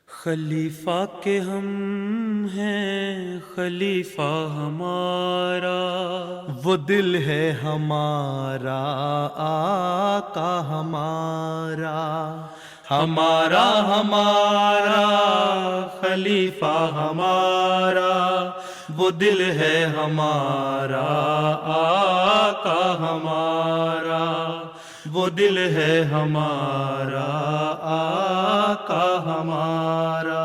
خلیفہ کے ہم ہیں خلیفہ ہمارا، وہ دل ہے ہمارا آقا ہمارا، ہمارا ہمارا خلیفہ ہمارا، وہ دل ہے ہمارا آقا ہمارا، وہ دل ہے ہمارا آقا ہمارا۔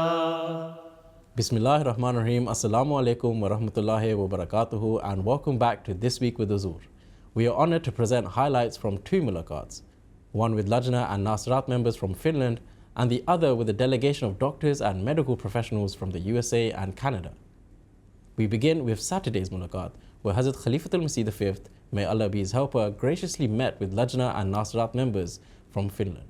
بسم اللہ الرحمن الرحیم. Assalamu alaikum wa rahmatullahi wa barakatuhu, and welcome back to This Week with Huzur. We are honored to present highlights from two mulaqats, one with Lajna and Nasrat members from Finland and the other with a delegation of doctors and medical professionals from the USA and Canada. We begin with Saturday's mulaqat, where Hazrat Khalifatul Masih V, may Allah be his helper, graciously met with Lajna and Nasrat members from Finland.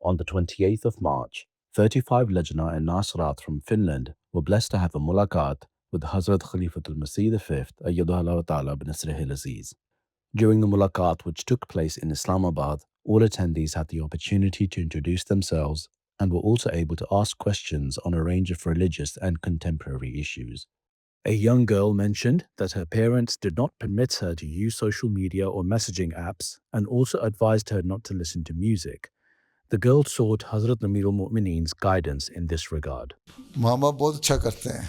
On the 28th of March, 35 Lajna and Nasrat from Finland were blessed to have a mulaqat with Hazrat Khalifatul Masih V, Ayyadullah Ta'ala b'Nasrihi al-Aziz. During the mulaqat, which took place in Islamabad, all attendees had the opportunity to introduce themselves and were also able to ask questions on a range of religious and contemporary issues. A young girl mentioned that her parents did not permit her to use social media or messaging apps and also advised her not to listen to music. The girl sought Hazrat Amirul Mu'mineen's guidance in this regard. ماں باپ بہت اچھا کرتے ہیں.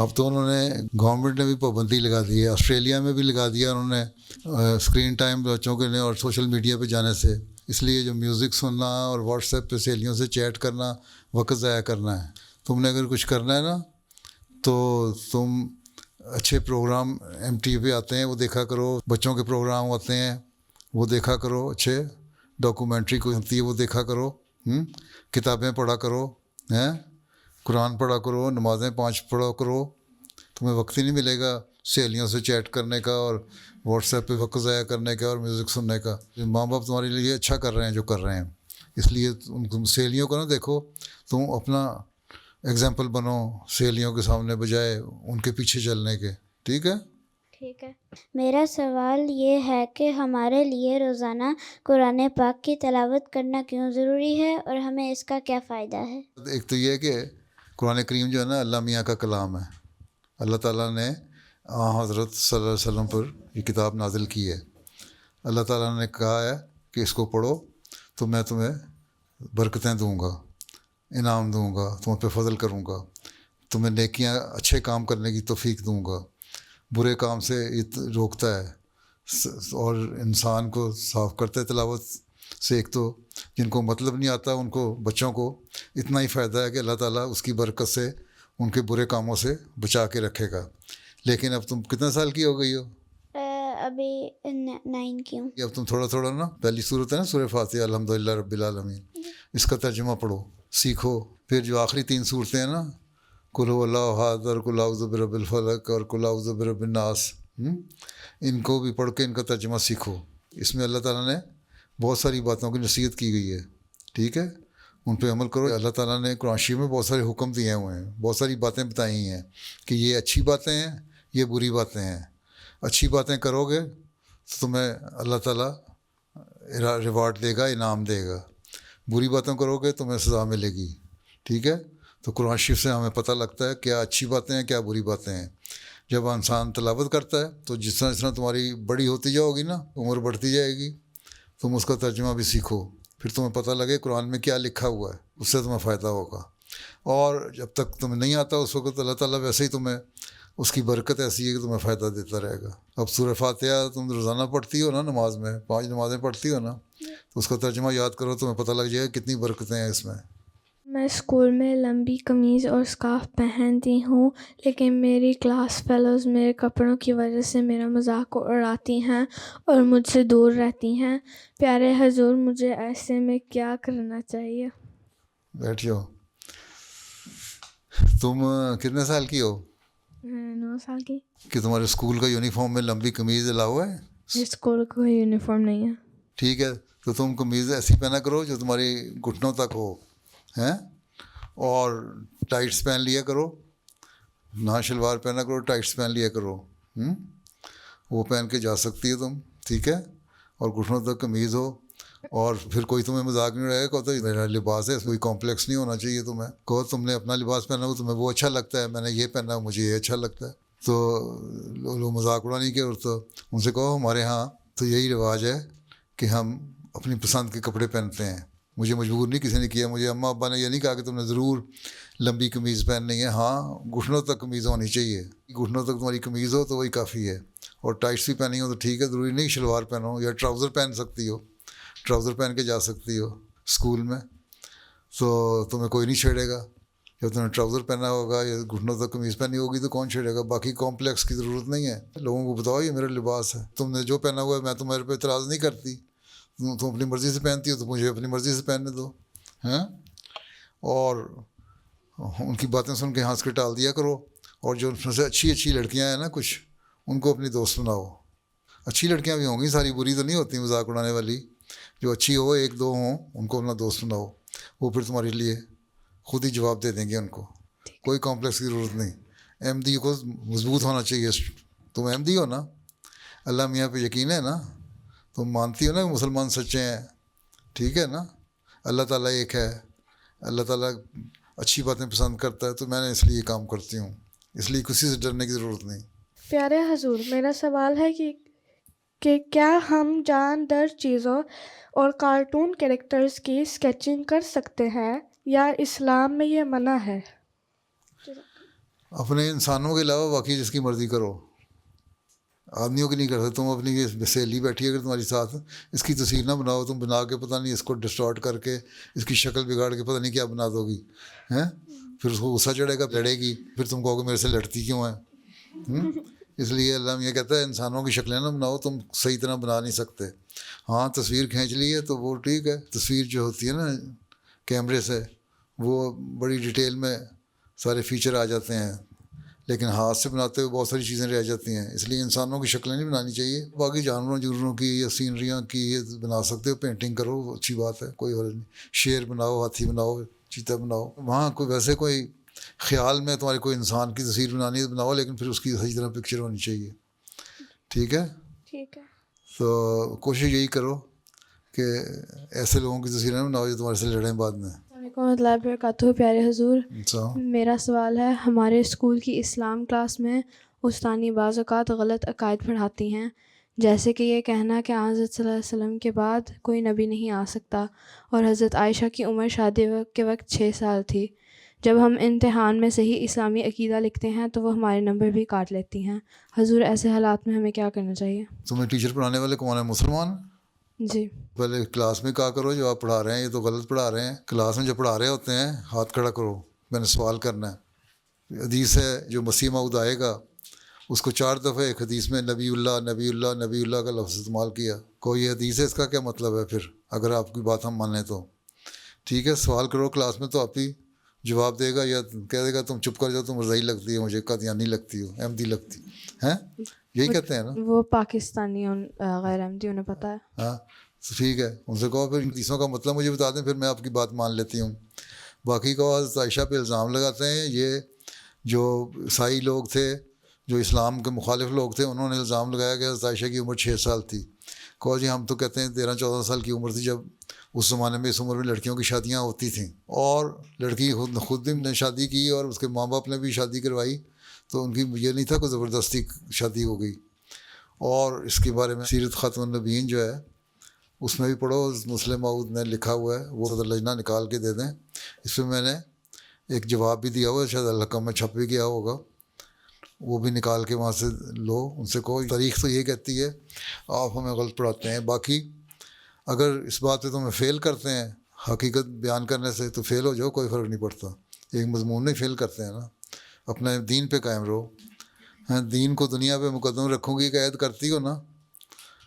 اب تو انہوں نے گورنمنٹ نے بھی پابندی لگا دی ہے، آسٹریلیا میں بھی لگا دیا انہوں نے اسکرین ٹائم بچوں کے لیے اور سوشل میڈیا پہ جانے سے. اس لیے جو میوزک سننا اور واٹس ایپ پہ سہیلیوں سے چیٹ کرنا وقت ضائع کرنا ہے. تم نے اگر کچھ کرنا ہے نا تو تم اچھے پروگرام ایم ٹی وی پہ آتے ہیں وہ دیکھا کرو، بچوں کے پروگرام ہوتے ہیں وہ دیکھا کرو، اچھے ڈاکومنٹری کوئی ہوتی ہے وہ دیکھا کرو، کتابیں پڑھا کرو، قرآن پڑھا کرو، نمازیں 5 پڑھا کرو. تمہیں وقت ہی نہیں ملے گا سہیلیوں سے چیٹ کرنے کا اور واٹس ایپ پہ وقت ضائع کرنے کا اور میوزک سننے کا. ماں باپ تمہارے لیے اچھا کر رہے ہیں جو کر رہے ہیں، اس لیے تم سہیلیوں کو نہ دیکھو، تم اپنا ایگزامپل بنو سہیلیوں کے سامنے بجائے ان کے پیچھے چلنے کے. ٹھیک ہے؟ ٹھیک ہے. میرا سوال یہ ہے کہ ہمارے لیے روزانہ قرآن پاک کی تلاوت کرنا کیوں ضروری ہے اور ہمیں اس کا کیا فائدہ ہے؟ ایک تو یہ ہے کہ قرآن کریم جو ہے نا اللہ میاں کا کلام ہے. اللہ تعالیٰ نے حضرت صلی اللہ علیہ وسلم پر یہ کتاب نازل کی ہے. اللہ تعالیٰ نے کہا ہے کہ اس کو پڑھو تو میں تمہیں برکتیں دوں گا، انعام دوں گا، تم پہ فضل کروں گا، تمہیں نیکیاں اچھے کام کرنے کی توفیق دوں گا، برے کام سے روکتا ہے اور انسان کو صاف کرتا ہے تلاوت سے. ایک تو جن کو مطلب نہیں آتا ان کو بچوں کو اتنا ہی فائدہ ہے کہ اللہ تعالیٰ اس کی برکت سے ان کے برے کاموں سے بچا کے رکھے گا. لیکن اب تم کتنے سال کی ہو گئی ہو؟ ابھی 9 کی ہوں. اب تم تھوڑا تھوڑا نا پہلی صورت ہے نا سورہ فاتحہ الحمدللہ رب العالمین، اس کا ترجمہ پڑھو سیکھو. پھر جو آخری 3 صورتیں ہیں نا قل هو اللہ احد اور قل اعوذ برب الفلق اور قل اعوذ برب الناس، ان کو بھی پڑھ کے ان کا ترجمہ سیکھو. اس میں اللہ تعالیٰ نے بہت ساری باتوں کی نصیحت کی گئی ہے. ٹھیک ہے؟ ان پہ عمل کرو. اللہ تعالیٰ نے قرآن شریف میں بہت سارے حکم دیے ہوئے ہیں، بہت ساری باتیں بتائی ہیں کہ یہ اچھی باتیں ہیں یہ بری باتیں ہیں. اچھی باتیں کرو گے تو تمہیں اللہ تعالیٰ ریوارڈ دے گا، انعام دے گا. بری باتیں کرو گے تمہیں سزا ملے گی. ٹھیک ہے؟ تو قرآن شریف سے ہمیں پتہ لگتا ہے کیا اچھی باتیں ہیں کیا بری باتیں ہیں. جب انسان تلاوت کرتا ہے تو جس طرح تمہاری بڑی ہوتی جاؤ گی نا، عمر بڑھتی جائے گی، تم اس کا ترجمہ بھی سیکھو، پھر تمہیں پتہ لگے قرآن میں کیا لکھا ہوا ہے، اس سے تمہیں فائدہ ہوگا. اور جب تک تمہیں نہیں آتا اس وقت اللہ تعالیٰ ویسے ہی تمہیں اس کی برکت ایسی ہے کہ تمہیں فائدہ دیتا رہے گا. اب سورہ فاتحہ تم روزانہ پڑھتی ہو نا، نماز میں 5 نمازیں پڑھتی ہو نا، تو اس کا ترجمہ یاد کرو، تمہیں پتہ لگ جائے گا کتنی برکتیں ہیں اس میں. میں اسکول میں لمبی قمیض اور اسکارف پہنتی ہوں، لیکن میری کلاس فیلوز میرے کپڑوں کی وجہ سے میرا مذاق اڑاتی ہیں اور مجھ سے دور رہتی ہیں. پیارے حضور، مجھے ایسے میں کیا کرنا چاہیے؟ بیٹھ جاؤ. تم کتنے سال کی ہو؟ 9 سال کی. کہ تمہارے اسکول کا یونیفارم میں لمبی قمیض الاؤ ہے؟ اسکول کا یونیفارم نہیں ہے. ٹھیک ہے، تو تم قمیض ایسی پہنا کرو جو تمہاری گھٹنوں تک ہو، ہیں، اور ٹائٹس پہن لیا کرو. نہ شلوار پہنا کرو، ٹائٹس پہن لیا کرو. وہ پہن کے جا سکتی ہے تم. ٹھیک ہے, اور گھٹنوں تک قمیض ہو, اور پھر کوئی تمہیں مذاق نہیں اڑائے گا, کہو تو میرا لباس ہے, کوئی کمپلیکس نہیں ہونا چاہیے تمہیں, کہو تم نے اپنا لباس پہنا ہو تمہیں وہ اچھا لگتا ہے, میں نے یہ پہنا مجھے یہ اچھا لگتا ہے, تو لوگ مذاق اڑانے کے, اور تو ان سے کہو ہمارے ہاں تو یہی رواج ہے کہ ہم اپنی پسند کے کپڑے پہنتے ہیں, مجھے مجبور نہیں کسی نے کیا, مجھے اماں ابا نے یہ نہیں کہا کہ تم نے ضرور لمبی قمیض پہننی ہے, ہاں گھٹنوں تک قمیض ہونی چاہیے, گھٹنوں تک تمہاری قمیض ہو تو وہی کافی ہے, اور ٹائٹس بھی پہنی ہو تو ٹھیک ہے, ضروری نہیں شلوار پہنو, یا ٹراؤزر پہن سکتی ہو, ٹراؤزر پہن کے جا سکتی ہو اسکول میں, تو تمہیں کوئی نہیں چھیڑے گا. جب تم نے ٹراؤزر پہنا ہوگا یا گھٹنوں تک قمیض پہنی ہوگی تو کون چھیڑے گا, باقی کمپلیکس کی ضرورت نہیں ہے, لوگوں کو بتاؤ یہ میرا لباس ہے, تم نے جو پہنا ہوا ہے میں تمہارے پہ اعتراض نہیں کرتی, تم اپنی مرضی سے پہنتی ہو تو مجھے اپنی مرضی سے پہننے دو ہیں, اور ان کی باتیں سن کے ہنس کے ٹال دیا کرو, اور جو ان میں سے اچھی اچھی لڑکیاں ہیں نا کچھ, ان کو اپنی دوست بناؤ, اچھی لڑکیاں بھی ہوں گی, ساری بری تو نہیں ہوتی مذاق اڑانے والی, جو اچھی ہو ایک دو ہوں ان کو اپنا دوست بناؤ, وہ پھر تمہارے لیے خود ہی جواب دے دیں گے, ان کو کوئی کمپلیکس کی ضرورت نہیں. احمدی کو مضبوط ہونا چاہیے, تم احمدی ہو نا, اللہ میاں پہ یقین ہے نا, تم مانتی ہو نا کہ مسلمان سچے ہیں, ٹھیک ہے نا, اللہ تعالیٰ ایک ہے, اللہ تعالیٰ اچھی باتیں پسند کرتا ہے, تو میں نے اس لیے کام کرتی ہوں, اس لیے کسی سے ڈرنے کی ضرورت نہیں. پیارے حضور، میرا سوال ہے کہ کیا ہم جاندار چیزوں اور کارٹون کیریکٹرز کی اسکیچنگ کر سکتے ہیں یا اسلام میں یہ منع ہے؟ اپنے انسانوں کے علاوہ باقی جس کی مرضی کرو, آدمیوں کی نہیں کر سکتے. تم اپنی سہیلی بیٹھی ہے اگر تمہاری ساتھ, اس کی تصویر نہ بناؤ, تم بنا کے پتہ نہیں اس کو ڈسٹارٹ کر کے اس کی شکل بگاڑ کے پتہ نہیں کیا بنا دو گی ہیں, پھر اس کو غصہ چڑھے گا, لڑے گی, پھر تم کہو گے میرے سے لڑتی کیوں ہے. اس لیے اللہ یہ کہتا ہے انسانوں کی شکلیں نہ بناؤ, تم صحیح طرح بنا نہیں سکتے. ہاں تصویر کھینچ لی ہے تو وہ ٹھیک ہے, تصویر جو ہوتی ہے نا کیمرے سے وہ بڑی ڈیٹیل میں سارے فیچر آ جاتے ہیں, لیکن ہاتھ سے بناتے ہوئے بہت ساری چیزیں رہ جاتی ہیں, اس لیے انسانوں کی شکلیں نہیں بنانی چاہیے. باقی جانوروں کی یا سینریاں کی یہ بنا سکتے ہو, پینٹنگ کرو, اچھی بات ہے, کوئی حرج نہیں. شیر بناؤ, ہاتھی بناؤ, چیتا بناؤ, وہاں کوئی ویسے کوئی خیال میں تمہارے کوئی انسان کی تصویر بنانی ہے تو بناؤ, لیکن پھر اس کی صحیح طرح پکچر ہونی چاہیے, ٹھیک ہے. ٹھیک ہے. تو کوشش یہی کرو کہ ایسے لوگوں کی تصویریں نہ بناؤ جو تمہارے سے لڑیں بعد میں. السلام علیکم و رحمۃ اللہ وبرکاتہ. پیارے حضور، اچھا, میرا سوال ہے، ہمارے اسکول کی اسلام کلاس میں استانی بعض اوقات غلط عقائد پڑھاتی ہیں، جیسے کہ یہ کہنا کہ حضرت صلی اللہ علیہ وسلم کے بعد کوئی نبی نہیں آ سکتا، اور حضرت عائشہ کی عمر شادی کے وقت 6 سال تھی. جب ہم امتحان میں صحیح اسلامی عقیدہ لکھتے ہیں تو وہ ہمارے نمبر بھی کاٹ لیتی ہیں. حضور ایسے حالات میں ہمیں کیا کرنا چاہیے؟ تمہیں ٹیچر پڑھانے والے کون ہیں؟ مسلمان؟ جی. پہلے کلاس میں کہا کرو جو آپ پڑھا رہے ہیں یہ تو غلط پڑھا رہے ہیں. کلاس میں جو پڑھا رہے ہوتے ہیں ہاتھ کھڑا کرو, میں نے سوال کرنا ہے. حدیث ہے جو مسیح موعود آئے گا اس کو 4 دفعہ ایک حدیث میں نبی اللہ نبی اللہ نبی اللہ کا لفظ استعمال کیا. کوئی حدیث ہے, اس کا کیا مطلب ہے پھر اگر آپ کی بات ہم مانیں تو؟ ٹھیک ہے, سوال کرو کلاس میں تو آپ ہی جواب دے گا, یا کہہ دے گا تم چپ کر جاؤ, تم رضائی لگتی ہے مجھے, قادیانی لگتی ہو, احمدی لگتی ہیں, یہی کہتے ہیں نا. وہ پاکستانی غیر احمدی, انہیں پتہ ہے. ہاں ٹھیک ہے, ان سے کہو پھر حدیثوں کا مطلب مجھے بتا دیں, پھر میں آپ کی بات مان لیتی ہوں. باقی کو حضرت عائشہ پہ الزام لگاتے ہیں, یہ جو عیسائی لوگ تھے جو اسلام کے مخالف لوگ تھے انہوں نے الزام لگایا کہ حضرت عائشہ کی عمر 6 سال تھی. کہو جی ہم تو کہتے ہیں 13-14 سال کی عمر تھی جب اس زمانے میں اس عمر میں لڑکیوں کی شادیاں ہوتی تھیں, اور لڑکی خود بھی نے شادی کی اور اس کے ماں باپ نے بھی شادی کروائی, تو ان کی یہ نہیں تھا کوئی زبردستی شادی ہو گئی. اور اس کے بارے میں سیرت خاتم النبیین جو ہے اس میں بھی پڑھو, مسلم موعود نے لکھا ہوا ہے, وہ صدر لجنہ نکال کے دے دیں. اس میں نے ایک جواب بھی دیا ہوا ہے, شاید الحکم میں چھپ بھی گیا ہوگا, وہ بھی نکال کے وہاں سے لو. ان سے کہو تاریخ تو یہ کہتی ہے, آپ ہمیں غلط پڑھاتے ہیں. باقی اگر اس بات پہ تمہیں فیل کرتے ہیں حقیقت بیان کرنے سے تو فیل ہو جاؤ, کوئی فرق نہیں پڑتا. ایک مضمون نہیں فیل کرتے ہیں نا, اپنے دین پہ قائم رہو. ہاں, دین کو دنیا پہ مقدم رکھوں گی کہ عید کرتی ہو نا,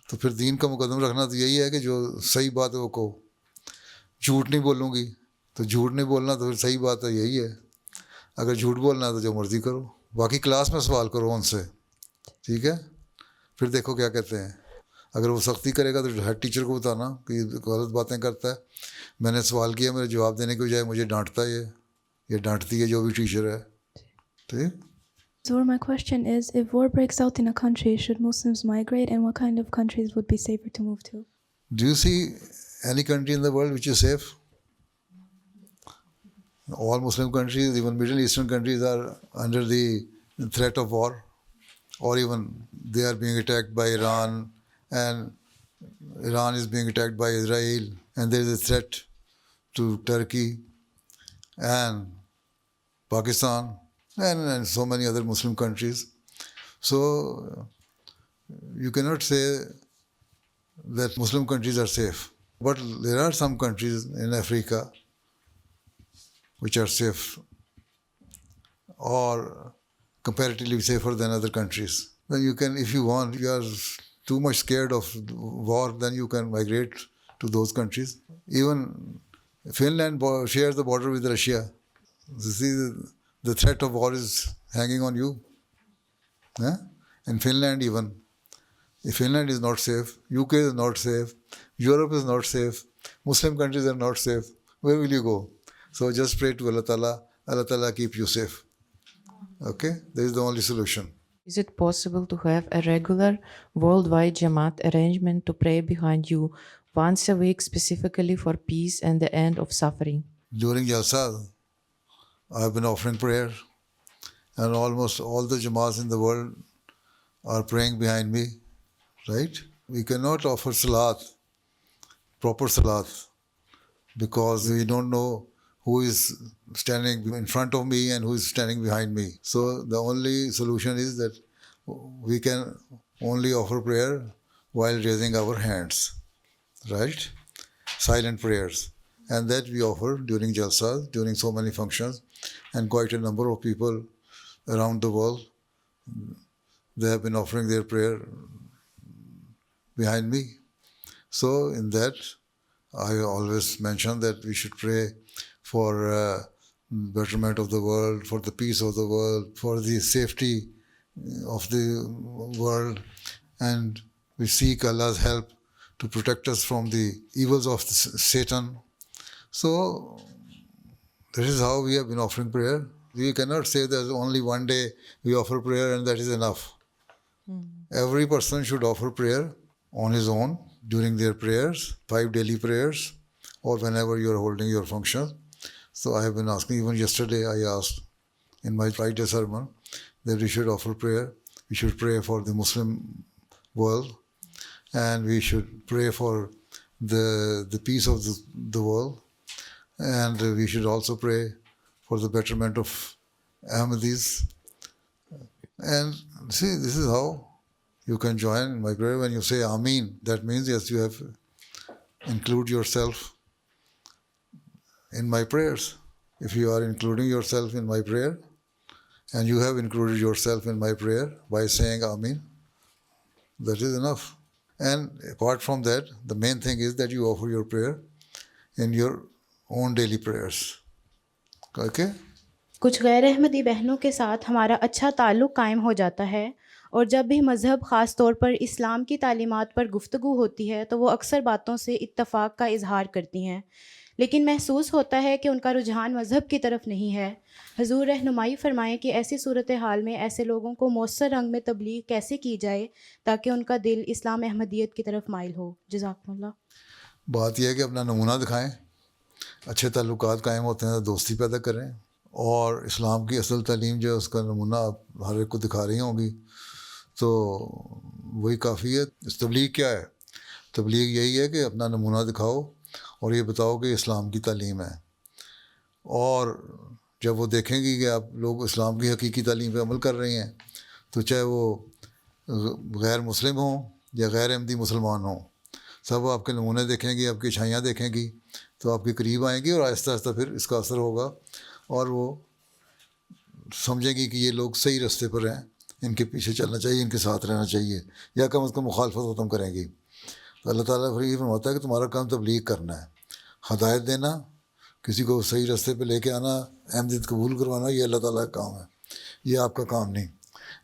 تو پھر دین کا مقدم رکھنا تو یہی ہے کہ جو صحیح بات ہے وہ کہو. جھوٹ نہیں بولوں گی تو جھوٹ نہیں بولنا, تو پھر صحیح بات ہے یہی ہے. اگر جھوٹ بولنا ہے تو جو مرضی کرو. باقی کلاس میں سوال کرو ان سے, ٹھیک ہے, پھر دیکھو کیا کہتے ہیں. اگر وہ سختی کرے گا تو ہیڈ ٹیچر کو بتانا کہ غلط باتیں کرتا ہے. میں نے سوال کیا, میرے جواب دینے کے بجائے مجھے ڈانٹتا ہے, یہ ڈانٹتی ہے جو بھی ٹیچر ہے. ٹھیک. So my question is, if war breaks out in a country, should Muslims migrate, and what kind of countries would be safer to move to? Do you see any country in the world which is safe? All Muslim countries, even Middle Eastern countries, are under the threat of war, or even they are being attacked by Iran, and Iran is being attacked by Israel, and there is a threat to Turkey and Pakistan and so many other Muslim countries. So you cannot say that Muslim countries are safe. But there are some countries in Africa which are safe or comparatively safer than other countries. Then you can, if you want, you are too much scared of war, then you can migrate to those countries. Even Finland shares the border with Russia. You see, the threat of war is hanging on you. In Finland even. If Finland is not safe, UK is not safe, Europe is not safe, Muslim countries are not safe, where will you go? So just pray to Allah Ta'ala keep you safe. Okay? That is the only solution. Is it possible to have a regular worldwide Jamaat arrangement to pray behind you once a week specifically for peace and the end of suffering? During Jalsa, I have been offering prayer, and almost all the Jamaats in the world are praying behind me, right? We cannot offer salat, proper salat, because we don't know who is standing in front of me and who is standing behind me. So the only solution is that we can only offer prayer while raising our hands, right? Silent prayers. And that we offer during Jalsa, during so many functions, and quite a number of people around the world, they have been offering their prayer behind me. So in that, I always mention that we should pray for betterment of the world, for the peace of the world, for the safety of the world, and we seek Allah's help to protect us from the evils of Satan. So this is how we have been offering prayer. We cannot say that only one day we offer prayer and that is enough. Every person should offer prayer on his own during their prayers, 5 daily prayers, or whenever you are holding your function. So I have been asking, even yesterday I asked in my Friday sermon that we should offer prayer. We should pray for the Muslim world, and we should pray for the peace of the world, and we should also pray for the betterment of Ahmadis. And see, this is how you can join in my prayer. When you say Ameen, that means yes, you have include yourself in my prayers. If you are including yourself in my prayer, and you have included yourself in my prayer by saying Ameen, that is enough. And apart from that, the main thing is that you offer your prayer in your own daily prayers. Okay? کچھ غیر احمدی بہنوں کے ساتھ ہمارا اچھا تعلق قائم ہو جاتا ہے، اور جب بھی مذہب خاص طور پر اسلام کی تعلیمات پر گفتگو ہوتی ہے تو وہ اکثر باتوں سے اتفاق کا اظہار کرتی ہیں، لیکن محسوس ہوتا ہے کہ ان کا رجحان مذہب کی طرف نہیں ہے۔ حضور رہنمائی فرمائیں کہ ایسی صورتحال میں ایسے لوگوں کو مؤثر رنگ میں تبلیغ کیسے کی جائے تاکہ ان کا دل اسلام احمدیت کی طرف مائل ہو۔ جزاکم اللہ۔ بات یہ ہے کہ اپنا نمونہ دکھائیں، اچھے تعلقات قائم ہوتے ہیں تو دوستی پیدا کریں، اور اسلام کی اصل تعلیم جو ہے اس کا نمونہ آپ ہر ایک کو دکھا رہی ہوں گی تو وہی کافی ہے۔ تبلیغ کیا ہے؟ تبلیغ یہی ہے کہ اپنا نمونہ دکھاؤ اور یہ بتاؤ کہ اسلام کی تعلیم ہے، اور جب وہ دیکھیں گی کہ آپ لوگ اسلام کی حقیقی تعلیم پہ عمل کر رہے ہیں تو چاہے وہ غیر مسلم ہوں یا غیر احمدی مسلمان ہوں، سب آپ کے نمونے دیکھیں گی، آپ کی اچھائیاں دیکھیں گی تو آپ کے قریب آئیں گی، اور آہستہ آہستہ پھر اس کا اثر ہوگا اور وہ سمجھیں گی کہ یہ لوگ صحیح راستے پر ہیں، ان کے پیچھے چلنا چاہیے، ان کے ساتھ رہنا چاہیے، یا کم از کم مخالفت ختم کریں گی۔ تو اللہ تعالیٰ پھر یہ فرماتا ہے کہ تمہارا کام تبلیغ کرنا ہے، ہدایت دینا، کسی کو صحیح راستے پہ لے کے آنا، احمدیت قبول کروانا، یہ اللہ تعالیٰ کا کام ہے، یہ آپ کا کام نہیں۔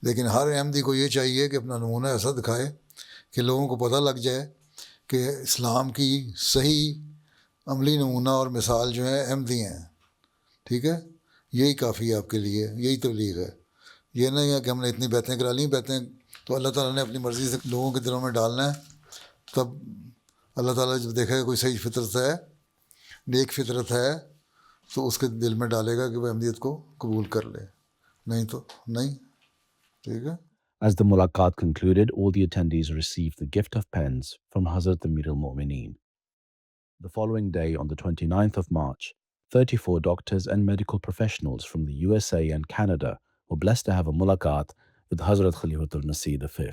لیکن ہر احمدی کو یہ چاہیے کہ اپنا نمونہ ایسا دکھائے کہ لوگوں کو پتہ لگ جائے کہ اسلام کی صحیح عملی نمونہ اور مثال جو ہے احمدی ہیں، ٹھیک ہے؟ یہی کافی ہے آپ کے لیے، یہی تبلیغ ہے۔ یہ نہیں ہے کہ ہم نے اتنی بیعتیں کرا لیں. بیعتیں تو اللہ تعالیٰ نے اپنی مرضی سے لوگوں کے دلوں میں ڈالنا ہے. تب اللہ تعالیٰ جب دیکھے گا کوئی صحیح فطرت ہے, نیک فطرت ہے, تو اس کے دل میں ڈالے گا کہ وہ احمدیت کو قبول کر لے, نہیں تو نہیں. ٹھیک ہے. As the mulaqat concluded, all the attendees received the gift of pens from Hazrat Amir al-Mu'mineen. The following day, on the 29th of March, 34 doctors and medical professionals from the USA and Canada were blessed to have a mulaqat with Hazrat Khalifatul Masih V.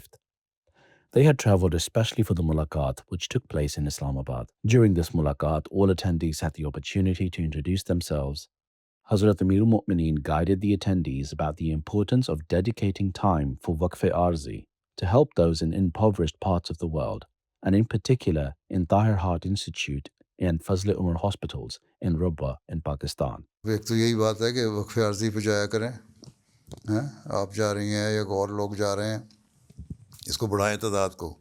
They had travelled especially for the mulaqat, which took place in Islamabad. During this mulaqat, all attendees had the opportunity to introduce themselves. Hazrat Amir al-Mu'mineen guided the attendees about the importance of dedicating time for Waqf-e-Arzi to help those in impoverished parts of the world, and in particular in Tahir Heart Institute and Fazl Umar hospitals in Rubba in Pakistan. ایک تو یہی بات ہے کہ وقف عارضی پہ جایا کریں. آپ جا رہی ہیں یا اور لوگ جا رہے ہیں, اس کو بڑھائیں تعداد کو.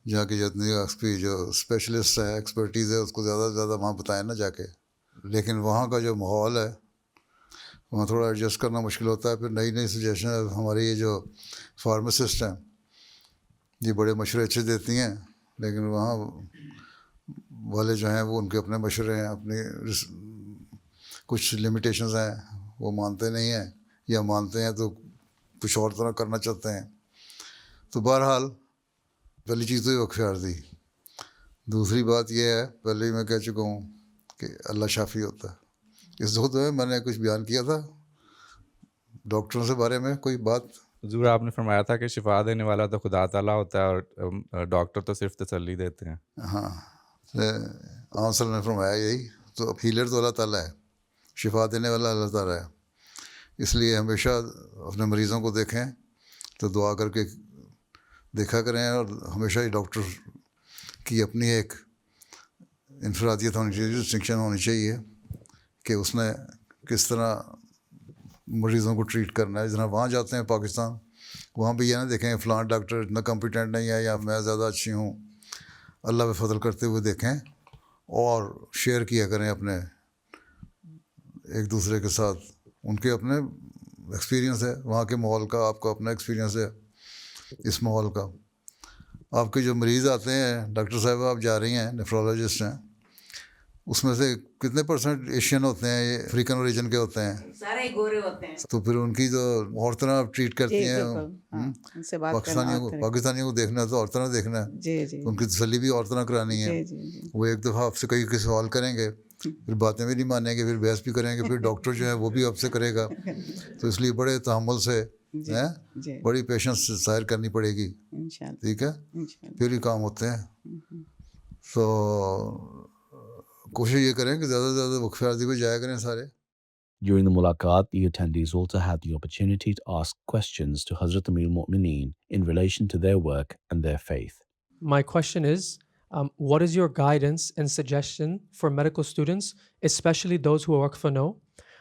جا کے جتنی اس کی جو اسپیشلسٹ ہے, ایکسپرٹیز ہے, اس کو زیادہ سے زیادہ وہاں بتائیں نا جا کے. لیکن وہاں کا جو ماحول ہے وہاں تھوڑا ایڈجسٹ کرنا مشکل ہوتا ہے. پھر نئی نئی سجیشن ہمارے یہ جو فارماسسٹ ہیں یہ بڑے مشورے اچھے دیتی ہیں, لیکن وہاں والے جو ہیں وہ ان کے اپنے مشورے ہیں, اپنی کچھ لمیٹیشنز ہیں, وہ مانتے نہیں ہیں, یا مانتے ہیں تو کچھ اور طرح کرنا چاہتے ہیں. تو بہرحال پہلی چیز تو یہ وقف عارضی. دوسری بات یہ ہے, پہلے ہی میں کہہ چکا ہوں کہ اللہ شافی ہوتا ہے. اس وقت میں نے کچھ بیان کیا تھا ڈاکٹروں سے بارے میں کوئی بات. حضور آپ نے فرمایا تھا کہ شفا دینے والا تو خدا تعالیٰ ہوتا ہے اور ڈاکٹر تو صرف تسلی دیتے ہیں. ہاں, عام صلی اللہ نے فرمایا یہی. تو اب ہیلر تو اللہ تعالیٰ ہے, شفا دینے والا اللہ تعالیٰ ہے. اس لیے ہمیشہ اپنے مریضوں کو دیکھیں تو دعا کر کے دیکھا کریں, اور ہمیشہ ہی ڈاکٹر کی اپنی ایک انفرادیت ہونی چاہیے, ڈسٹنکشن ہونی چاہیے کہ اس نے کس طرح مریضوں کو ٹریٹ کرنا ہے. جناب وہاں جاتے ہیں پاکستان, وہاں بھی یہ نہ دیکھیں فلاں ڈاکٹر اتنا کمپیٹنٹ نہیں ہے یا میں زیادہ اچھی ہوں. اللہ پہ فضل کرتے ہوئے دیکھیں اور شیئر کیا کریں اپنے ایک دوسرے کے ساتھ. ان کے اپنے ایکسپیرینس ہے وہاں کے ماحول کا, آپ کا اپنا ایکسپیرینس ہے اس ماحول کا. آپ کے جو مریض آتے ہیں, ڈاکٹر صاحبہ آپ جا رہی ہیں, نیفرولوجسٹ ہیں, اس میں سے کتنے پرسنٹ ایشین ہوتے ہیں, یہ افریقن اوریجن کے ہوتے ہیں, سارے گورے ہوتے ہیں. تو پھر ان کی جو اور طرح آپ ٹریٹ کرتی ہیں. پاکستانیوں کو دیکھنا ہے تو اور طرح دیکھنا ہے, ان کی تسلی بھی اور طرح کرانی ہے. وہ ایک دفعہ آپ سے کئی سوال کریں گے, پھر باتیں بھی نہیں مانیں گے, پھر بحث بھی کریں گے, پھر ڈاکٹر جو ہے وہ بھی آپ سے کرے گا. تو اس لیے بڑے تحمل سے بڑی پیشنس ظاہر کرنی پڑے گی. ٹھیک ہے, پھر ہی کام ہوتے ہیں. تو کوشش یہ کریں کہ زیادہ سے زیادہ وقف عارضی پہ جایا کریں سارے. During the mulaqat, the attendees also had the opportunity to ask questions to Hazrat Amir al-Mu'mineen in relation to their work and their faith. My question is, what is your guidance and suggestion for medical students, especially those who are Waqf No,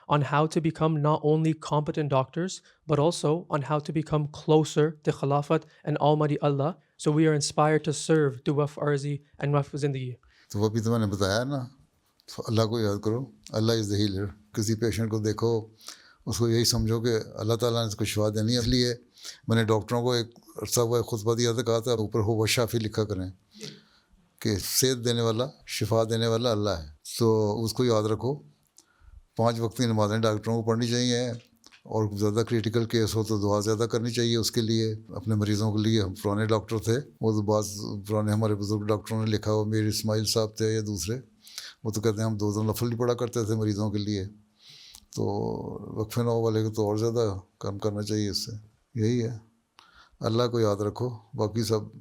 on how to become not only competent doctors, but also on how to become closer to Khilafat and Almighty Allah, so we are inspired to serve to Waqf Arzi and Waqf Zindagi? تو وہ بھی تو میں نے بتایا نا, اللہ کو یاد کرو, اللہ از دا ہیلر. کسی پیشنٹ کو دیکھو, اس کو یہی سمجھو کہ اللہ تعالیٰ نے اس کو شفا دینی ہے. اس لیے میں نے ڈاکٹروں کو ایک عرصہ ہوا خطبہ دیا تھا, کہا تھا اوپر ہو شافی لکھا کریں کہ صحت دینے والا, شفا دینے والا اللہ ہے. تو اس کو یاد رکھو. 5 وقت کی نمازیں ڈاکٹروں کو پڑھنی چاہیے, اور زیادہ کریٹیکل کیس ہو تو دعا زیادہ کرنی چاہیے اس کے لیے, اپنے مریضوں کے لیے. ہم پرانے ڈاکٹر تھے, وہ تو بعض پرانے ہمارے بزرگ ڈاکٹروں نے لکھا ہوا, میر اسماعیل صاحب تھے یا دوسرے, وہ تو کہتے ہیں ہم 2 نفل ہی پڑھا کرتے تھے مریضوں کے لیے. تو وقف نو والے کو تو اور زیادہ کام کرنا چاہیے اس سے. یہی ہے, اللہ کو یاد رکھو, باقی سب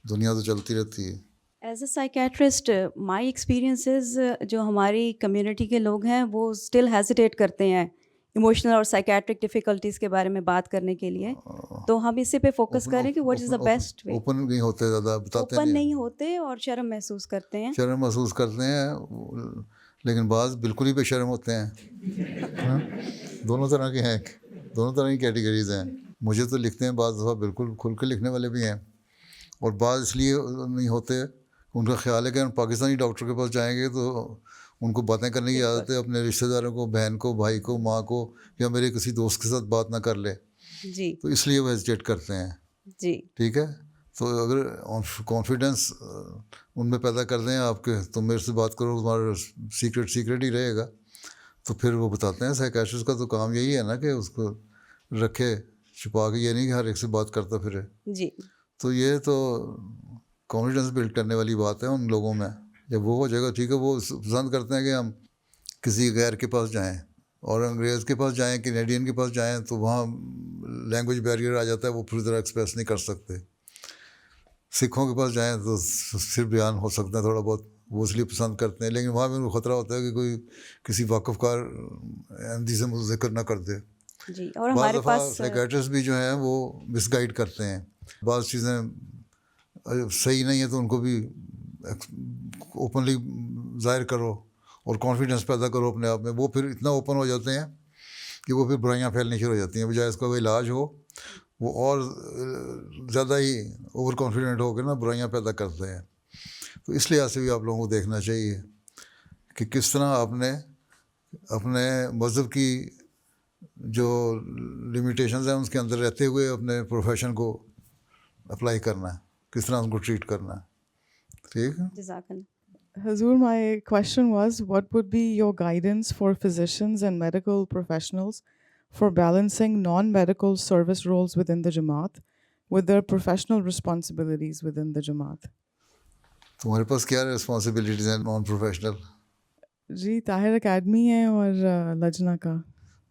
دنیا تو چلتی رہتی ہے. As a psychiatrist my experiences, جو ہماری کمیونٹی کے لوگ ہیں وہ اسٹل ہیزیٹیٹ کرتے ہیں ایموشنل اور سائیکیٹرک ڈیفیکلٹیز کے بارے میں بات کرنے کے لیے. تو ہم اسی پہ فوکس کریں کہ what is the best way. Open نہیں ہوتے, زیادہ بتاتے اوپن نہیں ہوتے اور شرم محسوس کرتے ہیں. شرم محسوس کرتے ہیں, لیکن بعض بالکل ہی بے شرم ہوتے ہیں. دونوں طرح کے ہیں, دونوں طرح کی کیٹیگریز ہیں. مجھے تو لکھتے ہیں بعض دفعہ بالکل کھل کے لکھنے والے بھی ہیں, اور بعض اس لیے نہیں ہوتے, ان کا خیال ہے کہ ہم پاکستانی ڈاکٹر کے پاس جائیں گے تو ان کو باتیں کرنے کی عادت ہے، اپنے رشتہ داروں کو، بہن کو، بھائی کو، ماں کو، یا میرے کسی دوست کے ساتھ بات نہ کر لے، جی تو اس لیے وہ ہیزیٹیٹ کرتے ہیں. جی ٹھیک ہے، تو اگر کانفیڈنس ان میں پیدا کر دیں آپ کے، تم میرے سے بات کرو، تمہارا سیکرٹ ہی رہے گا، تو پھر وہ بتاتے ہیں سائیکیٹرسٹ کا تو کام یہی ہے نا کہ اس کو رکھے چھپا کے، یہ نہیں کہ ہر ایک سے بات کرتا پھرے. جی تو یہ تو کانفیڈنس بلڈ کرنے والی بات ہے ان لوگوں میں. جب وہ ہو جائے گا ٹھیک ہے، وہ پسند کرتے ہیں کہ ہم کسی غیر کے پاس جائیں، اور انگریز کے پاس جائیں، کینیڈین کے پاس جائیں، تو وہاں لینگویج بیریئر آ جاتا ہے، وہ پوری طرح ایکسپریس نہیں کر سکتے. سکھوں کے پاس جائیں تو پھر بیان ہو سکتا ہے تھوڑا بہت، وہ اس لیے پسند کرتے ہیں، لیکن وہاں بھی ان کو خطرہ ہوتا ہے کہ کوئی کسی واقف کار احمدی سے ذکر نہ کر دے. جی. اور بعض ہمارے دفعہ پاس سائیکیٹرسٹ بھی جو ہیں وہ مس گائیڈ کرتے ہیں، بعض چیزیں صحیح نہیں ہیں تو ان کو بھی اوپنلی ظاہر کرو اور کانفیڈنس پیدا کرو اپنے آپ میں. وہ پھر اتنا اوپن ہو جاتے ہیں کہ وہ پھر برائیاں پھیلنی شروع ہو جاتی ہیں، بجائے اس کا کوئی علاج ہو وہ اور زیادہ ہی اوور کانفیڈنٹ ہو کے نا برائیاں پیدا کرتے ہیں. تو اس لحاظ سے بھی آپ لوگوں کو دیکھنا چاہیے کہ کس طرح آپ نے اپنے مذہب کی جو لمیٹیشنز ہیں اس کے اندر رہتے ہوئے اپنے پروفیشن کو اپلائی کرنا ہے، کس طرح ان کو ٹریٹ کرنا ہے. ٹھیک ہے. جزاک اللہ. Hazur, my question was, what would be your guidance for physicians and medical professionals for balancing non-medical service roles within the Jamaat with their professional responsibilities within the Jamaat? تمہارے پاس کیا رسپانسبلٹیز ہیں non professional? جی Tahir academy ہے اور لجنا کا.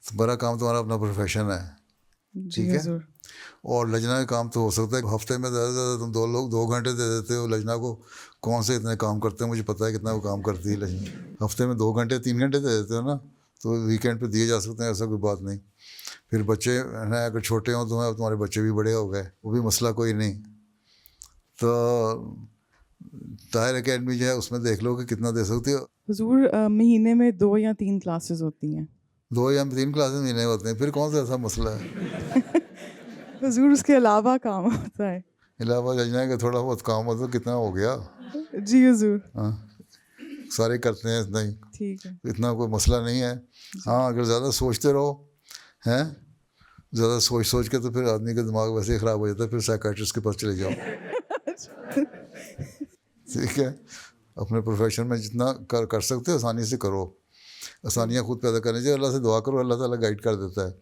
تمہارا کام تمہارا اپنا profession ہے. جی حضور. اور لجنا کا کام تو ہو سکتا ہے ہفتے میں زیادہ سے زیادہ تم 2 گھنٹے دے دیتے ہو لجنا کو. کون سے اتنے کام کرتے ہیں؟ مجھے پتہ ہے کتنا وہ کام کرتی ہے لجنا. ہفتے میں 2 گھنٹے 3 گھنٹے دے دیتے ہو نا، تو ویکینڈ پہ دیے جا سکتے ہیں، ایسا کوئی بات نہیں. پھر بچے ہیں اگر چھوٹے ہوں تو تمہارے بچے بھی بڑے ہو گئے، وہ بھی مسئلہ کوئی نہیں. تو طاہر اکیڈمی جو ہے اس میں دیکھ لو کہ کتنا دے سکتے ہو. حضور مہینے میں 2 یا 3 کلاسز ہوتی ہیں. 2 یا 3 کلاسز مہینے ہوتے ہیں، پھر کون سا ایسا مسئلہ ہے؟ حضور اس کے علاوہ کام ہوتا ہے. علاوہ لجنا کا تھوڑا بہت کام ہوتا ہے، کتنا ہو گیا. جی حضور. ہاں سارے کرتے ہیں اتنا ہی. ٹھیک ہے. اتنا کوئی مسئلہ نہیں ہے. ہاں اگر زیادہ سوچتے رہو ہیں، زیادہ سوچ کے تو پھر آدمی کا دماغ ویسے ہی خراب ہو جاتا ہے، پھر سائیکیٹرسٹ کے پاس چلے جاؤ. ٹھیک ہے. اپنے پروفیشن میں جتنا کر سکتے ہو آسانی سے کرو، آسانیاں خود پیدا کرنی چاہیے. اللہ سے دعا کرو، اللہ تعالیٰ گائیڈ کر دیتا ہے.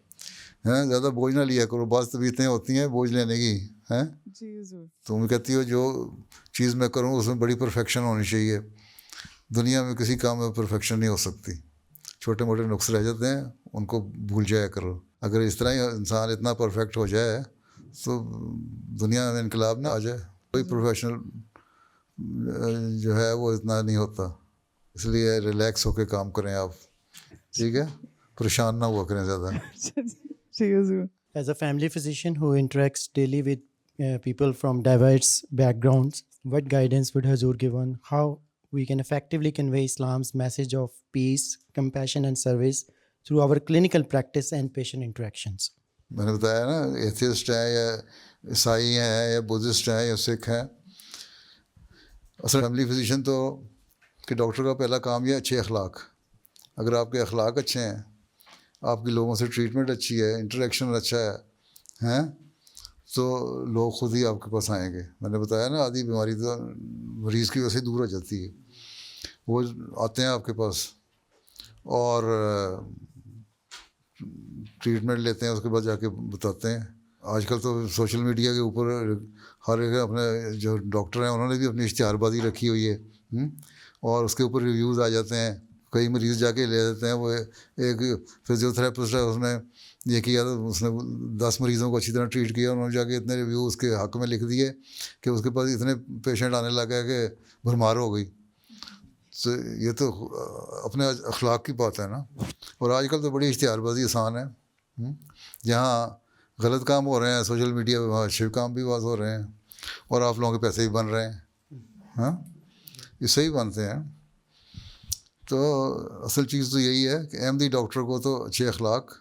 ہیں زیادہ بوجھ نہ لیا کرو، بعض طبیعتیں ہوتی ہیں بوجھ لینے کی ہیں. جی حضور. تم کہتی ہو جو چیز میں کروں اس میں بڑی پرفیکشن ہونی چاہیے. دنیا میں کسی کام میں پرفیکشن نہیں ہو سکتی، چھوٹے موٹے نقص رہ جاتے ہیں، ان کو بھول جایا کرو. اگر اس طرح ہی انسان اتنا پرفیکٹ ہو جائے تو دنیا میں انقلاب نہ آ جائے. کوئی پروفیشنل جو ہے وہ اتنا نہیں ہوتا. اس لیے ریلیکس ہو کے کام کریں آپ. ٹھیک ہے، پریشان نہ ہوا کریں زیادہ. جی حضور. As a family physician who interacts daily with people from diverse backgrounds, what guidance would Hazur give on how we can effectively convey Islam's message of peace, compassion and service through our clinical practice and patient interactions? میں نے بتایا نا، atheist ہیں یا عیسائی ہیں یا Buddhist ہیں یا سکھ ہیں، اصل فیملی فزیشین تو کہ ڈاکٹر کا پہلا کام یہ اچھے اخلاق. اگر آپ کے اخلاق اچھے ہیں، آپ کی لوگوں سے ٹریٹمنٹ اچھی ہے، انٹریکشن اچھا ہے تو لوگ خود ہی آپ کے پاس آئیں گے. میں نے بتایا نا آدھی بیماری تو مریض کی وجہ سے دور ہو جاتی ہے. وہ آتے ہیں آپ کے پاس اور ٹریٹمنٹ لیتے ہیں، اس کے بعد جا کے بتاتے ہیں. آج کل تو سوشل میڈیا کے اوپر ہر ایک اپنے جو ڈاکٹر ہیں انہوں نے بھی اپنی اشتہار بازی رکھی ہوئی ہے اور اس کے اوپر ریویوز آ جاتے ہیں. کئی مریض جا کے لے دیتے ہیں. وہ ایک فزیو تھراپسٹ ہے، اس نے یہ کیا تو اس نے 10 مریضوں کو اچھی طرح ٹریٹ کیا، انہوں نے جا کے اتنے ریویو اس کے حق میں لکھ دیے کہ اس کے پاس اتنے پیشنٹ آنے لگا کہ بھرمار ہو گئی. تو یہ تو اپنے اخلاق کی بات ہے نا. اور آج کل تو بڑی اشتہار بازی آسان ہے. جہاں غلط کام ہو رہے ہیں سوشل میڈیا پہ، وہاں اچھے کام بھی بات ہو رہے ہیں اور آپ لوگوں کے پیسے بھی بن رہے ہیں. ہاں اس سے ہی بنتے ہیں. تو اصل چیز تو یہی ہے کہ احمدی ڈاکٹر کو تو اچھے اخلاق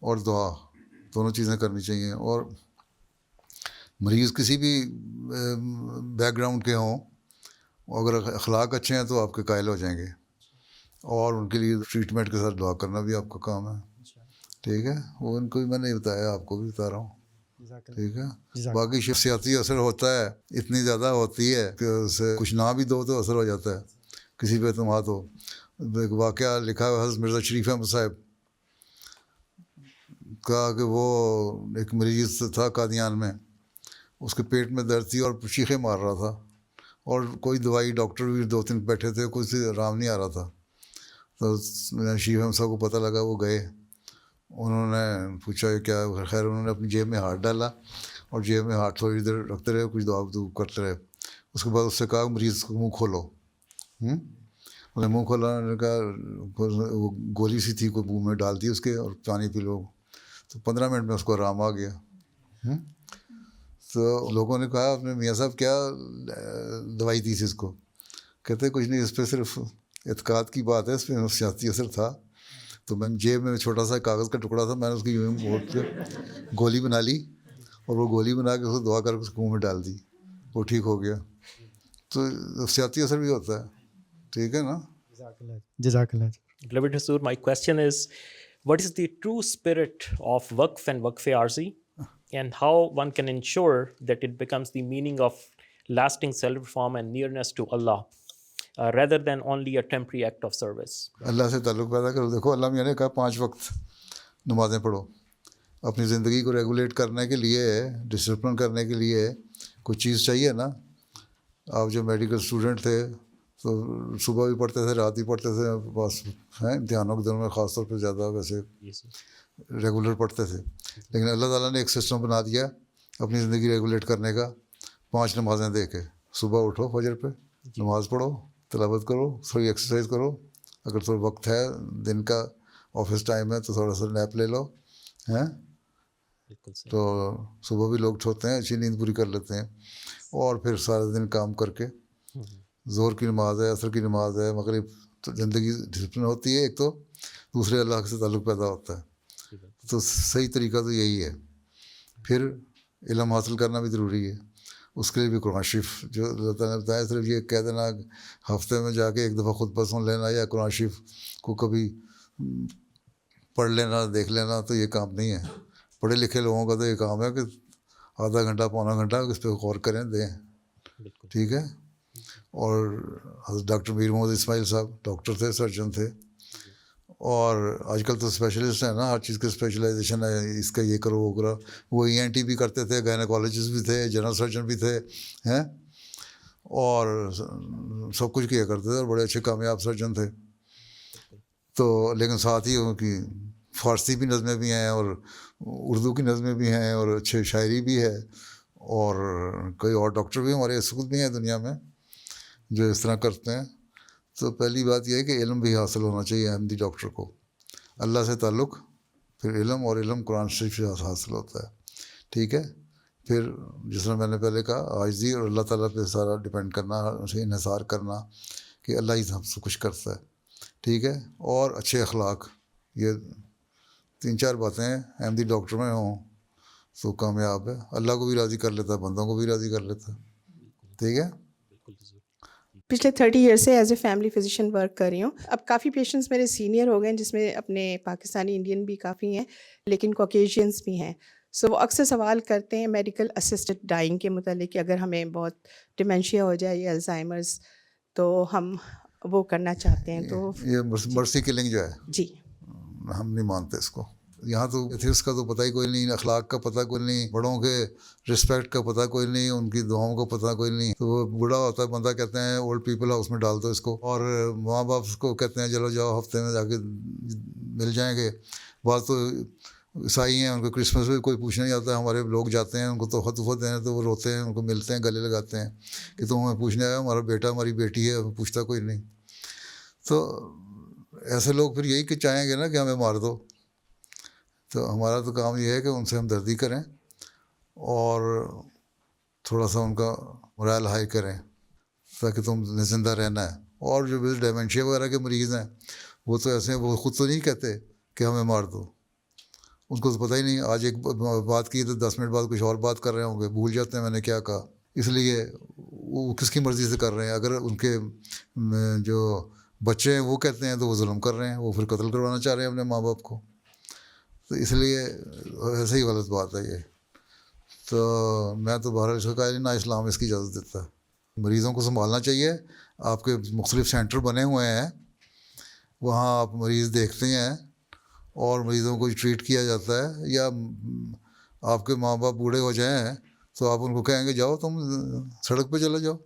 اور دعا دونوں چیزیں کرنی چاہیے. اور مریض کسی بھی بیک گراؤنڈ کے ہوں، اگر اخلاق اچھے ہیں تو آپ کے قائل ہو جائیں گے. اور ان کے لیے ٹریٹمنٹ کے ساتھ دعا کرنا بھی آپ کا کام ہے. ٹھیک ہے, وہ ان کو بھی میں نہیں بتایا, آپ کو بھی بتا رہا ہوں. ٹھیک ہے. باقی شخصیاتی اثر ہوتا ہے, اتنی زیادہ ہوتی ہے کہ اسے کچھ نہ بھی دو تو اثر ہو جاتا ہے کسی پہ اعتماد ہو. ایک واقعہ لکھا ہے حضرت مرزا شریف احمد صاحب کا کہ وہ ایک مریض تھا قادیان میں, اس کے پیٹ میں درد تھی اور چیخیں مار رہا تھا, اور کوئی دوائی ڈاکٹر بھی 2-3 بیٹھے تھے, کوئی سے آرام نہیں آ رہا تھا. تو شریف احمد صاحب کو پتہ لگا, وہ گئے, انہوں نے پوچھا کہ کیا خیر. انہوں نے اپنی جیب میں ہاتھ ڈالا اور جیب میں ہاتھ تھوڑی دیر رکھتے رہے, کچھ دعا کرتے رہے. اس کے بعد اس سے کہا مریض کو منہ کھولو. انہوں نے منہ کھولا, انہوں نے کہا وہ گولی سی تھی, کوئی منہ میں ڈال دی اس کے اور پانی پی لو. تو 15 منٹ میں اس کو آرام آ گیا. تو لوگوں نے کہا اپنے میاں صاحب کیا دوائی دی تھی اس کو؟ کہتے کچھ نہیں, اس پہ صرف اعتقاد کی بات ہے, اس پہ نفسیاتی اثر تھا. تو میں جیب میں چھوٹا سا کاغذ کا ٹکڑا تھا, میں نے اس کی یوں موڑ کے گولی بنا لی, اور وہ گولی بنا کے اس کو دعا کر کے اس کے منہ میں ڈال دی, وہ ٹھیک ہو گیا. تو نفسیاتی اثر بھی ہوتا ہے. ٹھیک ہے نا. جزاک اللہ. Beloved Huzur, my question is, what is the true spirit of Waqf and Waqf Arzi, and how one can ensure that it becomes the meaning of lasting self-reform and nearness to Allah, rather than only a temporary act of service? اللہ سے تعلق پیدا کرو. دیکھو اللہ میاں نے کہا 5 وقت نمازیں پڑھو. اپنی زندگی کو ریگولیٹ کرنے کے لیے, ڈسپلن کرنے کے لیے کوئی چیز چاہیے نا. آپ جو میڈیکل اسٹوڈنٹ تھے تو صبح بھی پڑھتے تھے, رات بھی پڑھتے تھے, بس ہیں امتحانوں کے دنوں میں خاص طور پہ زیادہ ویسے ریگولر پڑھتے تھے. لیکن اللہ تعالیٰ نے ایک سسٹم بنا دیا اپنی زندگی ریگولیٹ کرنے کا, 5 نمازیں دے کے. صبح اٹھو فجر پہ, نماز پڑھو, تلاوت کرو, تھوڑی ایکسرسائز کرو, اگر تھوڑا وقت ہے دن کا آفس ٹائم ہے تو تھوڑا سا نیپ لے لو ہیں. تو صبح بھی لوگ اٹھتے ہیں, اچھی نیند پوری کر لیتے ہیں, اور پھر سارا دن کام کر کے ظہر کی نماز ہے, عصر کی نماز ہے, مغرب, تو زندگی ڈسپلن ہوتی ہے ایک, تو دوسرے اللہ سے تعلق پیدا ہوتا ہے. تو صحیح طریقہ تو یہی ہے. پھر علم حاصل کرنا بھی ضروری ہے, اس کے لیے بھی قرآن شریف جو اللہ تعالیٰ نے بتایا, صرف یہ کہہ دینا ہفتے میں جا کے ایک دفعہ خطبہ سن لینا یا قرآن شریف کو کبھی پڑھ لینا, دیکھ لینا, تو یہ کام نہیں ہے. پڑھے لکھے لوگوں کا تو یہ کام ہے کہ آدھا گھنٹہ پونا گھنٹہ اس پہ غور کریں, دیں. ٹھیک ہے. اور حضرت ڈاکٹر میر محمد اسماعیل صاحب ڈاکٹر تھے, سرجن تھے, اور آج کل تو اسپیشلسٹ ہیں نا, ہر چیز کی اسپیشلائزیشن ہے, اس کا یہ کرو وہ کرو. وہ ENT بھی کرتے تھے, گائنیکالوجسٹ بھی تھے, جنرل سرجن بھی تھے ہیں, اور سب کچھ کیا کرتے تھے, اور بڑے اچھے کامیاب سرجن تھے. تو لیکن ساتھ ہی ان کی فارسی بھی نظمیں بھی ہیں, اور اردو کی نظمیں بھی ہیں, اور اچھے شاعری بھی ہے, اور کئی اور ڈاکٹر بھی ہمارے اس وقت بھی ہیں دنیا میں جو اس طرح کرتے ہیں. تو پہلی بات یہ ہے کہ علم بھی حاصل ہونا چاہیے احمدی ڈاکٹر کو. اللہ سے تعلق, پھر علم, اور علم قرآن شریف سے حاصل ہوتا ہے. ٹھیک ہے. پھر جس طرح میں نے پہلے کہا, عاجزی اور اللہ تعالیٰ پہ سارا ڈپینڈ کرنا, اسے انحصار کرنا کہ اللہ ہی سب سے کچھ کرتا ہے. ٹھیک ہے. اور اچھے اخلاق, یہ 3-4 باتیں احمدی ڈاکٹر میں ہوں تو کامیاب ہے. اللہ کو بھی راضی کر لیتا ہے, بندوں کو بھی راضی کر لیتا ہے. ٹھیک ہے. پچھلے 30 ایئر سے as a family physician work کر رہی ہوں. اب کافی پیشنٹس میرے سینئر ہو گئے ہیں, جس میں اپنے پاکستانی انڈین بھی کافی ہیں, لیکن کوکیشینس بھی ہیں. سو وہ اکثر سوال کرتے ہیں میڈیکل اسسٹڈ ڈائنگ کے متعلق کہ اگر ہمیں بہت ڈیمینشیا ہو جائے یا الزائمرز تو ہم وہ کرنا چاہتے ہیں. تو یہ مرسی کلنگ جو ہے, جی ہم نہیں مانتے اس کو. یہاں تو ایتھکس کا تو پتہ ہی کوئی نہیں, اخلاق کا پتہ کوئی نہیں, بڑوں کے رسپیکٹ کا پتہ کوئی نہیں, ان کی دعاؤں کا پتہ کوئی نہیں. تو وہ بوڑھا ہوتا ہے بندہ, کہتے ہیں اولڈ پیپل ہاؤس میں ڈال دو اس کو, اور ماں باپ اس کو کہتے ہیں چلو جاؤ ہفتے میں جا کے مل جائیں گے. بعض تو عیسائی ہیں, ان کو کرسمس میں کوئی پوچھنا نہیں آتا. ہمارے لوگ جاتے ہیں, ان کو تحفہ تحفہ دیں تو وہ روتے ہیں, ان کو ملتے ہیں, گلے لگاتے ہیں کہ تم ہمیں پوچھنے آئے, ہمارا بیٹا ہماری بیٹی ہے, پوچھتا کوئی نہیں. تو ایسے لوگ پھر یہی کہ چاہیں گے نا کہ ہمیں مار دو. تو ہمارا تو کام یہ ہے کہ ان سے ہمدردی کریں اور تھوڑا سا ان کا morale ہائی کریں تاکہ تم نے زندہ رہنا ہے. اور جو ڈیمنشیا وغیرہ کے مریض ہیں وہ تو ایسے ہیں, وہ خود تو نہیں کہتے کہ ہمیں مار دو, ان کو تو پتہ ہی نہیں. آج ایک بات کی تو 10 منٹ بعد کچھ اور بات کر رہے ہوں گے, بھول جاتے ہیں میں نے کیا کہا. اس لیے وہ کس کی مرضی سے کر رہے ہیں. اگر ان کے جو بچے ہیں وہ کہتے ہیں تو وہ ظلم کر رہے ہیں, وہ پھر قتل کروانا چاہ رہے ہیں اپنے ماں باپ کو. تو اس لیے ایسے ہی غلط بات ہے یہ. تو میں تو بہرحال اس کو کہا نہ اسلام اس کی اجازت دیتا ہے. مریضوں کو سنبھالنا چاہیے. آپ کے مختلف سینٹر بنے ہوئے ہیں, وہاں آپ مریض دیکھتے ہیں اور مریضوں کو ٹریٹ کیا جاتا ہے. یا آپ کے ماں باپ بوڑھے ہو جائیں تو آپ ان کو کہیں گے جاؤ تم سڑک پہ چلے جاؤ,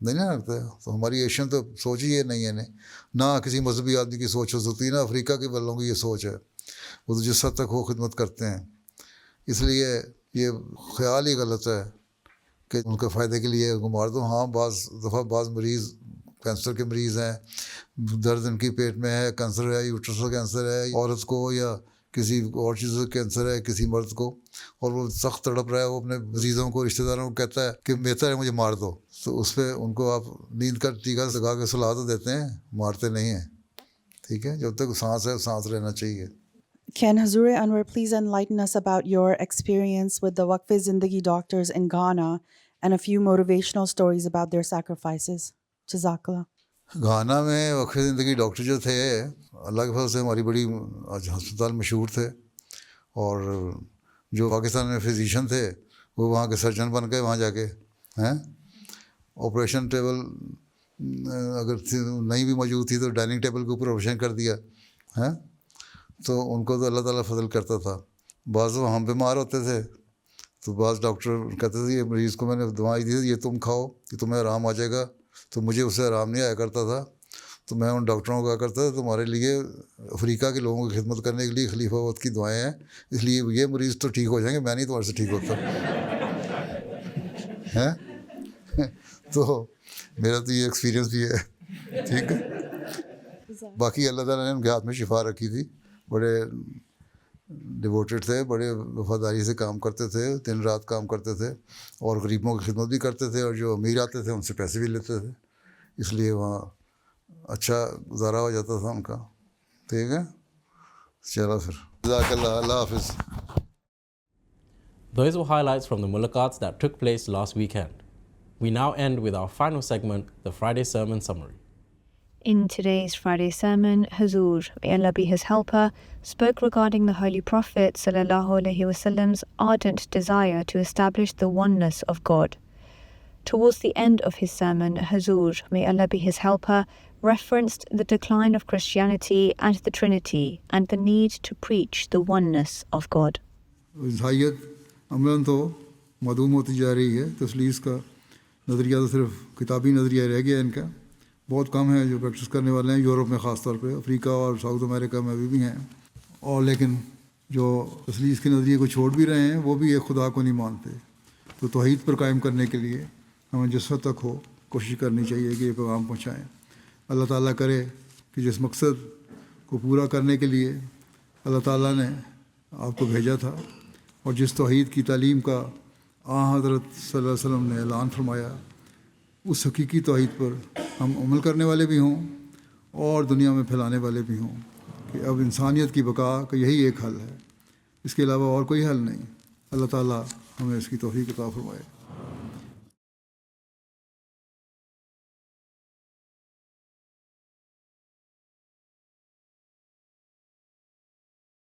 نہیں نا رکھتا ہے. تو ہماری ایشین تو سوچ ہی یہ نہیں ہے, نہ کسی مذہبی آدمی کی سوچ ہو سکتی, نہ افریقہ کے والوں کی یہ سوچ ہے. وہ تو جس حد تک وہ خدمت کرتے ہیں. اس لیے یہ خیال ہی غلط ہے کہ ان کے فائدے کے لیے ان کو مار دو. ہاں بعض دفعہ بعض مریض کینسر کے مریض ہیں, درد ان کی پیٹ میں ہے, کینسر ہے, یوٹرس کا کینسر ہے عورت کو, یا کسی اور چیز کا کینسر ہے کسی مرد کو, اور وہ سخت تڑپ رہا ہے, وہ اپنے عزیزوں کو رشتہ داروں کو کہتا ہے کہ بہتر ہے مجھے مار دو. تو اس پہ ان کو آپ نیند کا ٹیکہ لگا کے سلا تو دیتے ہیں, مارتے نہیں ہیں. ٹھیک ہے, جب تک سانس ہے سانس رہنا چاہیے. Can Hazur Anwar please enlighten us about your experience with the Waqf Zindagi doctors in Ghana and a few motivational stories about their sacrifices? Jazakallah. Ghana میں وقف زندگی ڈاکٹر جو تھے اللہ کے فضل سے ہماری بڑی ہسپتال مشہور تھے, اور جو پاکستان میں فزیشین تھے وہ وہاں کے سرجن بن گئے وہاں جا کے ہیں. آپریشن ٹیبل اگر نہیں بھی موجود تھی تو ڈائننگ ٹیبل کے اوپر آپریشن کر دیا ہیں. تو ان کو تو اللہ تعالیٰ فضل کرتا تھا. بعض ہم بیمار ہوتے تھے تو بعض ڈاکٹر کہتے تھے یہ مریض کو میں نے دوائی دی تھی یہ تم کھاؤ کہ تمہیں آرام آ جائے گا, تو مجھے اس سے آرام نہیں آیا کرتا تھا. تو میں ان ڈاکٹروں کو کہا کرتا تھا تمہارے لیے افریقہ کے لوگوں کی خدمت کرنے کے لیے خلیفہ وقت کی دعائیں ہیں, اس لیے یہ مریض تو ٹھیک ہو جائیں گے, میں نہیں تمہارے سے ٹھیک ہوتا ہیں. تو میرا تو یہ ایکسپیرینس بھی ہے. ٹھیک ہے, باقی اللہ تعالیٰ نے ان کے ہاتھ میں شفا رکھی تھی. بڑے ڈیووٹیڈ تھے, بڑے وفاداری سے کام کرتے تھے, دن رات کام کرتے تھے, اور غریبوں کی خدمت بھی کرتے تھے, اور جو امیر آتے تھے ان سے پیسے بھی لیتے تھے. اس لیے وہاں اچھا گزارا ہو جاتا تھا ان کا. ٹھیک ہے, چلو پھر جزاک اللہ, اللہ حافظ. Those were highlights from the mulaqats that took place last weekend. We now end with our final segment, the Friday Sermon Summary. In today's Friday sermon, Hazur, may Allah be his helper, spoke regarding the Holy Prophet ﷺ's ardent desire to establish the oneness of God. Towards the end of his sermon, Hazur, may Allah be his helper, referenced the decline of Christianity and the Trinity and the need to preach the oneness of God. ذہیت عملاً تو معدوم ہوتی جا رہی ہے. تثلیث کا نظریہ تو صرف کتابی نظریہ رہ گیا ان کا. بہت کم ہیں جو پریکٹس کرنے والے ہیں, یورپ میں خاص طور پہ, افریقہ اور ساؤتھ امریکہ میں بھی ہیں. اور لیکن جو تثلیث کے نظریے کو چھوڑ بھی رہے ہیں وہ بھی ایک خدا کو نہیں مانتے. تو توحید پر قائم کرنے کے لیے ہمیں جس حد تک ہو کوشش کرنی چاہیے کہ یہ پیغام پہنچائیں. اللہ تعالیٰ کرے کہ جس مقصد کو پورا کرنے کے لیے اللہ تعالیٰ نے آپ کو بھیجا تھا, اور جس توحید کی تعلیم کا حضرت صلی اللہ علیہ وسلم نے اعلان فرمایا, اس حقیقی توحید پر ہم عمل کرنے والے بھی ہوں اور دنیا میں پھیلانے والے بھی ہوں کہ اب انسانیت کی بقا کا یہی ایک حل ہے, اس کے علاوہ اور کوئی حل نہیں. اللہ تعالیٰ ہمیں اس کی توفیق عطا فرمائے.